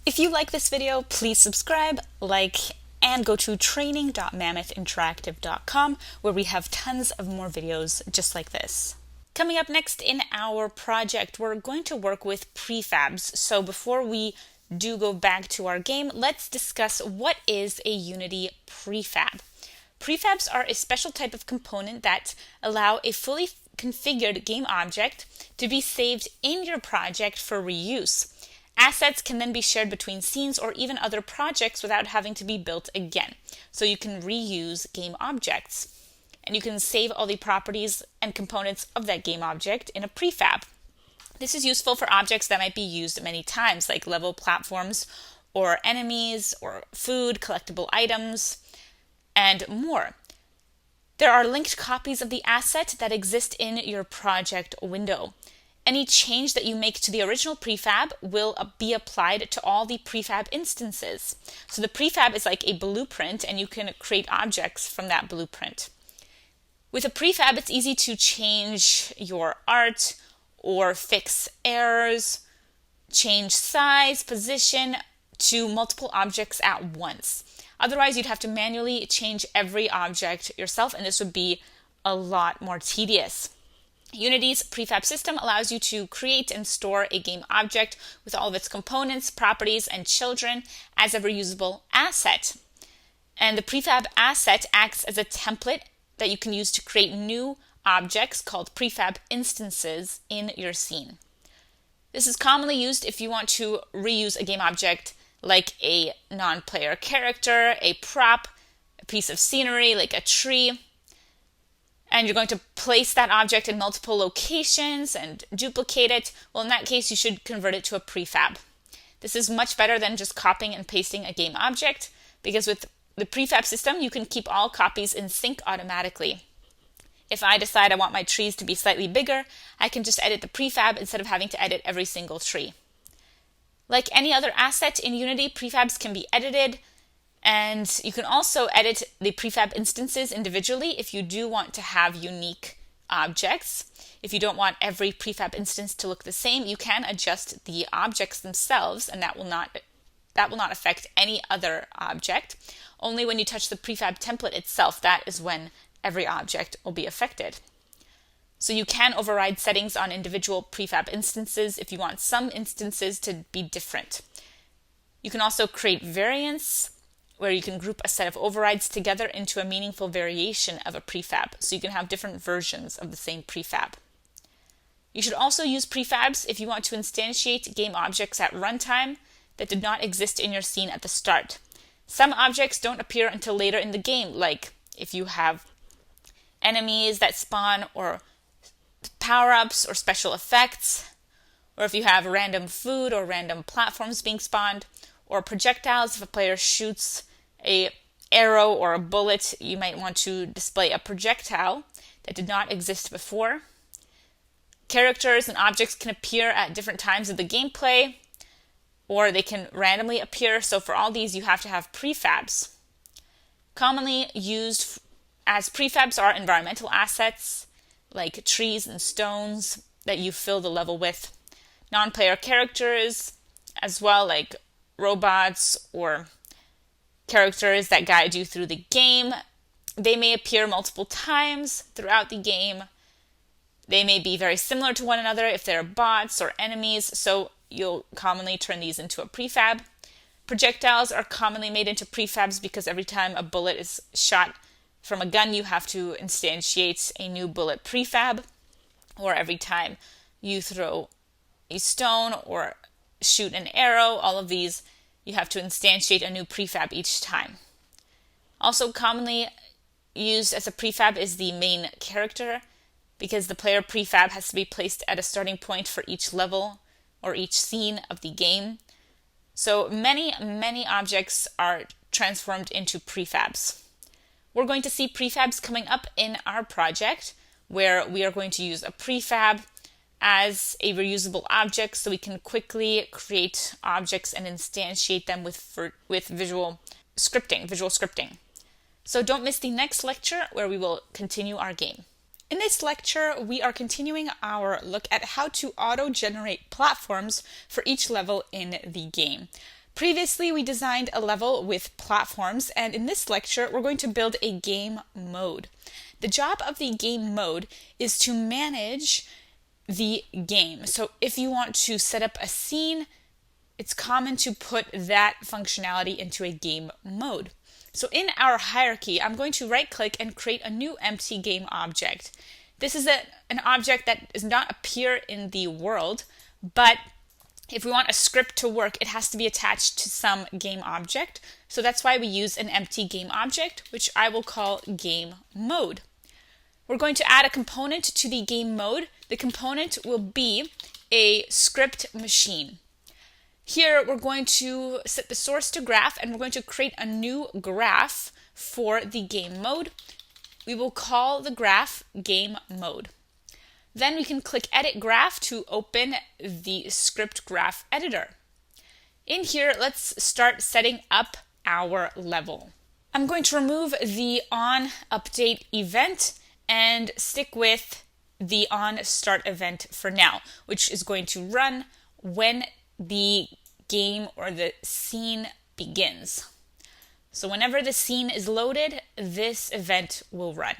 If you like this video, please subscribe, like, and go to training.mammothinteractive.com where we have tons of more videos just like this. Coming up next in our project, we're going to work with prefabs. So before we do go back to our game, let's discuss what is a Unity prefab. Prefabs are a special type of component that allow a fully configured game object to be saved in your project for reuse. Assets can then be shared between scenes or even other projects without having to be built again. So you can reuse game objects. And you can save all the properties and components of that game object in a prefab. This is useful for objects that might be used many times, like level platforms, or enemies, or food, collectible items, and more. There are linked copies of the asset that exist in your project window. Any change that you make to the original prefab will be applied to all the prefab instances. So the prefab is like a blueprint, and you can create objects from that blueprint. With a prefab, it's easy to change your art or fix errors, change size, position to multiple objects at once. Otherwise, you'd have to manually change every object yourself, and this would be a lot more tedious. Unity's prefab system allows you to create and store a game object with all of its components, properties, and children as a reusable asset. And the prefab asset acts as a template that you can use to create new objects called prefab instances in your scene. This is commonly used if you want to reuse a game object like a non-player character, a prop, a piece of scenery like a tree, and you're going to place that object in multiple locations and duplicate it. Well, in that case, you should convert it to a prefab. This is much better than just copying and pasting a game object, because with the prefab system, you can keep all copies in sync automatically. If I decide I want my trees to be slightly bigger, I can just edit the prefab instead of having to edit every single tree. Like any other asset in Unity, prefabs can be edited, and you can also edit the prefab instances individually if you do want to have unique objects. If you don't want every prefab instance to look the same, you can adjust the objects themselves, and that will not affect any other object. Only when you touch the prefab template itself, that is when every object will be affected. So you can override settings on individual prefab instances if you want some instances to be different. You can also create variants, where you can group a set of overrides together into a meaningful variation of a prefab, so you can have different versions of the same prefab. You should also use prefabs if you want to instantiate game objects at runtime that did not exist in your scene at the start. Some objects don't appear until later in the game, like if you have enemies that spawn, or power-ups or special effects, or if you have random food or random platforms being spawned, or projectiles. If a player shoots an arrow or a bullet, you might want to display a projectile that did not exist before. Characters and objects can appear at different times of the gameplay, or they can randomly appear. So for all these, you have to have prefabs. Commonly used as prefabs are environmental assets like trees and stones that you fill the level with, non-player characters as well, like robots or characters that guide you through the game. They may appear multiple times throughout the game. They may be very similar to one another if they're bots or enemies, so you'll commonly turn these into a prefab. Projectiles are commonly made into prefabs because every time a bullet is shot from a gun, you have to instantiate a new bullet prefab, or every time you throw a stone or shoot an arrow, all of these you have to instantiate a new prefab each time. Also commonly used as a prefab is the main character, because the player prefab has to be placed at a starting point for each level or each scene of the game. So many objects are transformed into prefabs. We're going to see prefabs coming up in our project, where we are going to use a prefab as a reusable object so we can quickly create objects and instantiate them with visual scripting. So don't miss the next lecture where we will continue our game. In this lecture, we are continuing our look at how to auto-generate platforms for each level in the game. Previously, we designed a level with platforms, and in this lecture, we're going to build a game mode. The job of the game mode is to manage the game. So if you want to set up a scene, it's common to put that functionality into a game mode. So in our hierarchy, I'm going to right-click and create a new empty game object. This is an object that does not appear in the world, but if we want a script to work, it has to be attached to some game object. So that's why we use an empty game object, which I will call game mode. We're going to add a component to the game mode. The component will be a script machine. Here we're going to set the source to graph, and we're going to create a new graph for the game mode. We will call the graph game mode. Then we can click Edit Graph to open the script graph editor. In here, let's start setting up our level. I'm going to remove the onUpdate event and stick with the onStart event for now, which is going to run when the game or the scene begins. So whenever the scene is loaded, this event will run.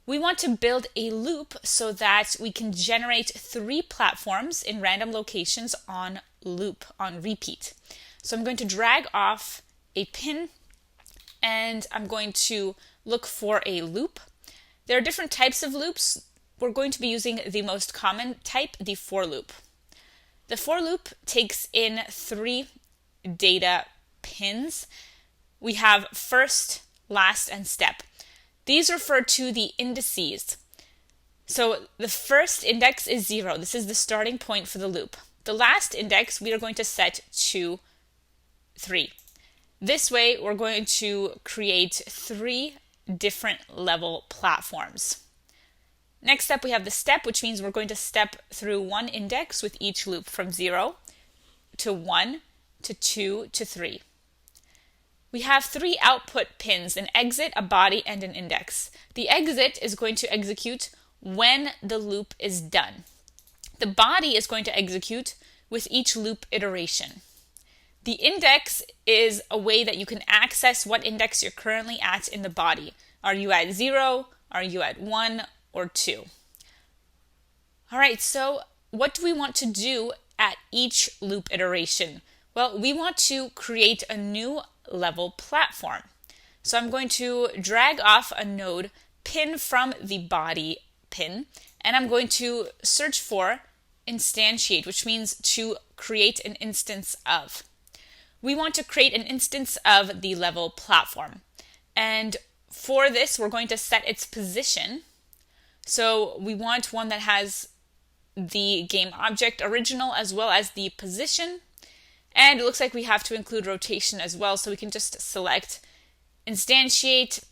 We want to build a loop so that we can generate 3 platforms in random locations on loop, on repeat. So I'm going to drag off a pin and I'm going to look for a loop. There are different types of loops. We're going to be using the most common type, the for loop. The for loop takes in 3 data pins. We have first, last, and step. These refer to the indices. So the first index is 0. This is the starting point for the loop. The last index we are going to set to 3. This way we're going to create 3 different level platforms. Next up we have the step, which means we're going to step through 1 index with each loop from 0 to 1 to 2 to 3. We have 3 output pins, an exit, a body, and an index. The exit is going to execute when the loop is done. The body is going to execute with each loop iteration. The index is a way that you can access what index you're currently at in the body. Are you at 0? Are you at 1 or 2? All right, so what do we want to do at each loop iteration? Well, we want to create a new level platform. So I'm going to drag off a node pin from the body pin, and I'm going to search for instantiate, which means to create an instance of. We want to create an instance of the level platform. And for this, we're going to set its position. So we want one that has the game object original as well as the position. And it looks like we have to include rotation as well, so we can just select instantiate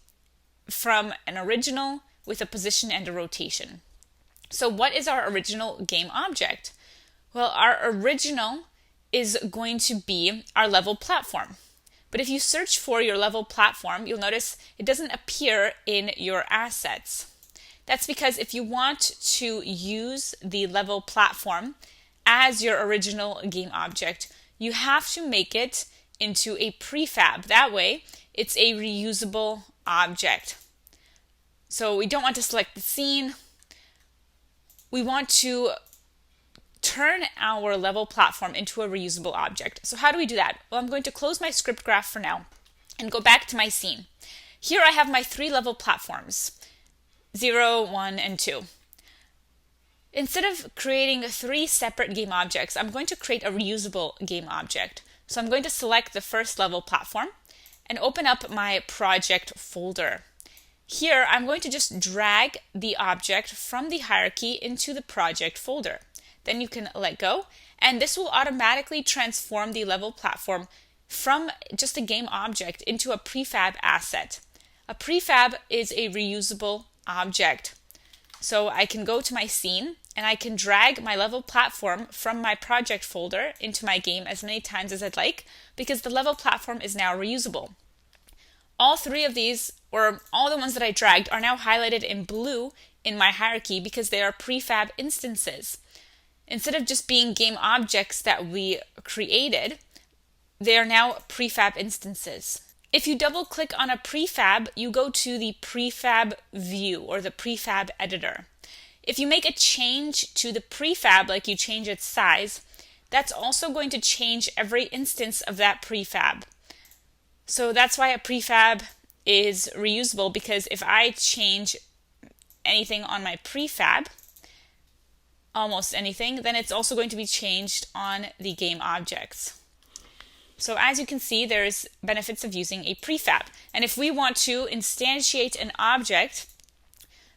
from an original with a position and a rotation. So what is our original game object? Well, our original is going to be our level platform. But if you search for your level platform, you'll notice it doesn't appear in your assets. That's because if you want to use the level platform as your original game object, you have to make it into a prefab. That way, it's a reusable object. So we don't want to select the scene. We want to turn our level platform into a reusable object. So how do we do that? Well, I'm going to close my script graph for now and go back to my scene. Here I have my 3 level platforms, 0, 1, and 2. Instead of creating 3 separate game objects, I'm going to create a reusable game object. So I'm going to select the first level platform and open up my project folder. Here, I'm going to just drag the object from the hierarchy into the project folder. Then you can let go, and this will automatically transform the level platform from just a game object into a prefab asset. A prefab is a reusable object. So I can go to my scene and I can drag my level platform from my project folder into my game as many times as I'd like, because the level platform is now reusable. All 3 of these, or all the ones that I dragged, are now highlighted in blue in my hierarchy because they are prefab instances. Instead of just being game objects that we created, they are now prefab instances. If you double click on a prefab, you go to the prefab view or the prefab editor. If you make a change to the prefab, like you change its size, that's also going to change every instance of that prefab. So that's why a prefab is reusable, because if I change anything on my prefab, almost anything, then it's also going to be changed on the game objects. So as you can see, there's benefits of using a prefab. And if we want to instantiate an object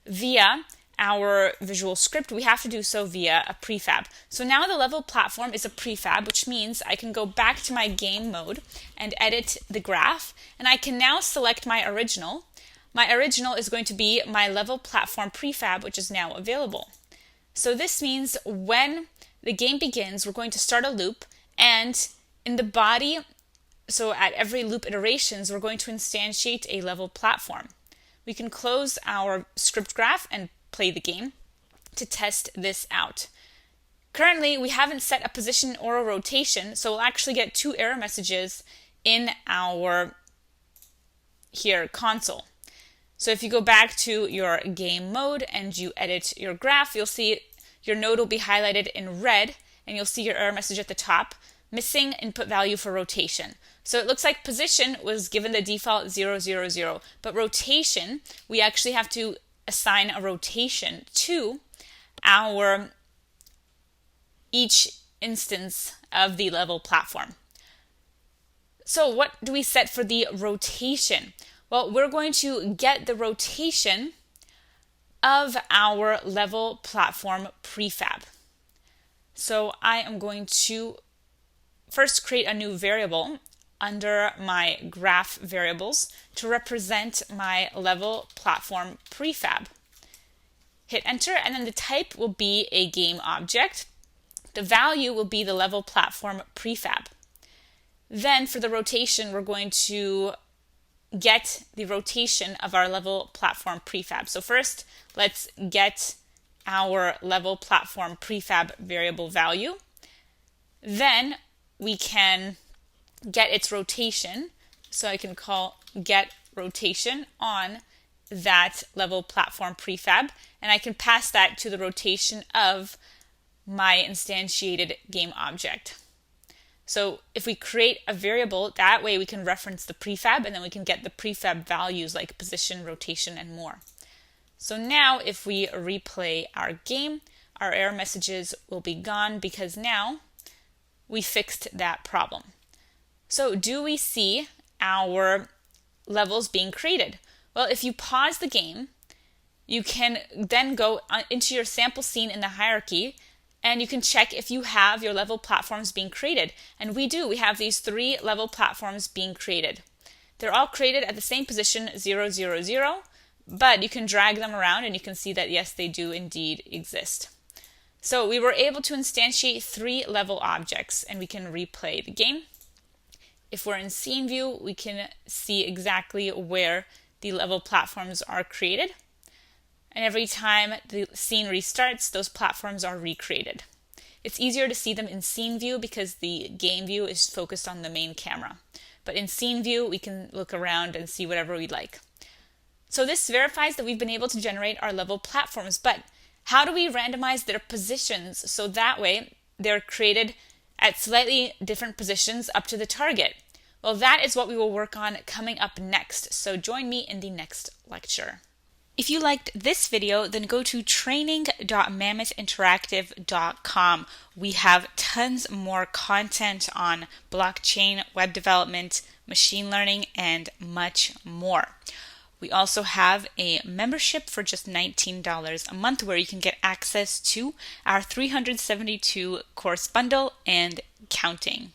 via our visual script, we have to do so via a prefab. So now the level platform is a prefab, which means I can go back to my game mode and edit the graph, and I can now select my original. My original is going to be my level platform prefab, which is now available. So this means when the game begins, we're going to start a loop, and in the body, so at every loop iterations, we're going to instantiate a level platform. We can close our script graph and play the game to test this out. Currently, we haven't set a position or a rotation, so we'll actually get 2 error messages in our console. So if you go back to your game mode and you edit your graph, you'll see your node will be highlighted in red, and you'll see your error message at the top, missing input value for rotation. So it looks like position was given the default 0, 0, 0, but rotation, we actually have to assign a rotation to our each instance of the level platform. So what do we set for the rotation? Well, we're going to get the rotation of our level platform prefab. So I am going to first create a new variable under my graph variables to represent my level platform prefab. Hit enter, and then the type will be a game object. The value will be the level platform prefab. Then for the rotation, we're going to get the rotation of our level platform prefab. So first, let's get our level platform prefab variable value. Then we can get its rotation. So I can call get rotation on that level platform prefab, and I can pass that to the rotation of my instantiated game object. So if we create a variable, that way we can reference the prefab, and then we can get the prefab values like position, rotation, and more. So now if we replay our game, our error messages will be gone because now we fixed that problem. So do we see our levels being created? Well, if you pause the game, you can then go into your sample scene in the hierarchy, and you can check if you have your level platforms being created. And we do. We have these 3 level platforms being created. They're all created at the same position, 0, 0, 0, but you can drag them around and you can see that yes, they do indeed exist. So we were able to instantiate 3 level objects, and we can replay the game. If we're in scene view, we can see exactly where the level platforms are created. And every time the scene restarts, those platforms are recreated. It's easier to see them in scene view because the game view is focused on the main camera. But in scene view, we can look around and see whatever we'd like. So this verifies that we've been able to generate our level platforms, but how do we randomize their positions so that way they're created at slightly different positions up to the target? Well, that is what we will work on coming up next, so join me in the next lecture. If you liked this video, then go to training.mammothinteractive.com. We have tons more content on blockchain, web development, machine learning, and much more. We also have a membership for just $19 a month where you can get access to our 372 course bundle and counting.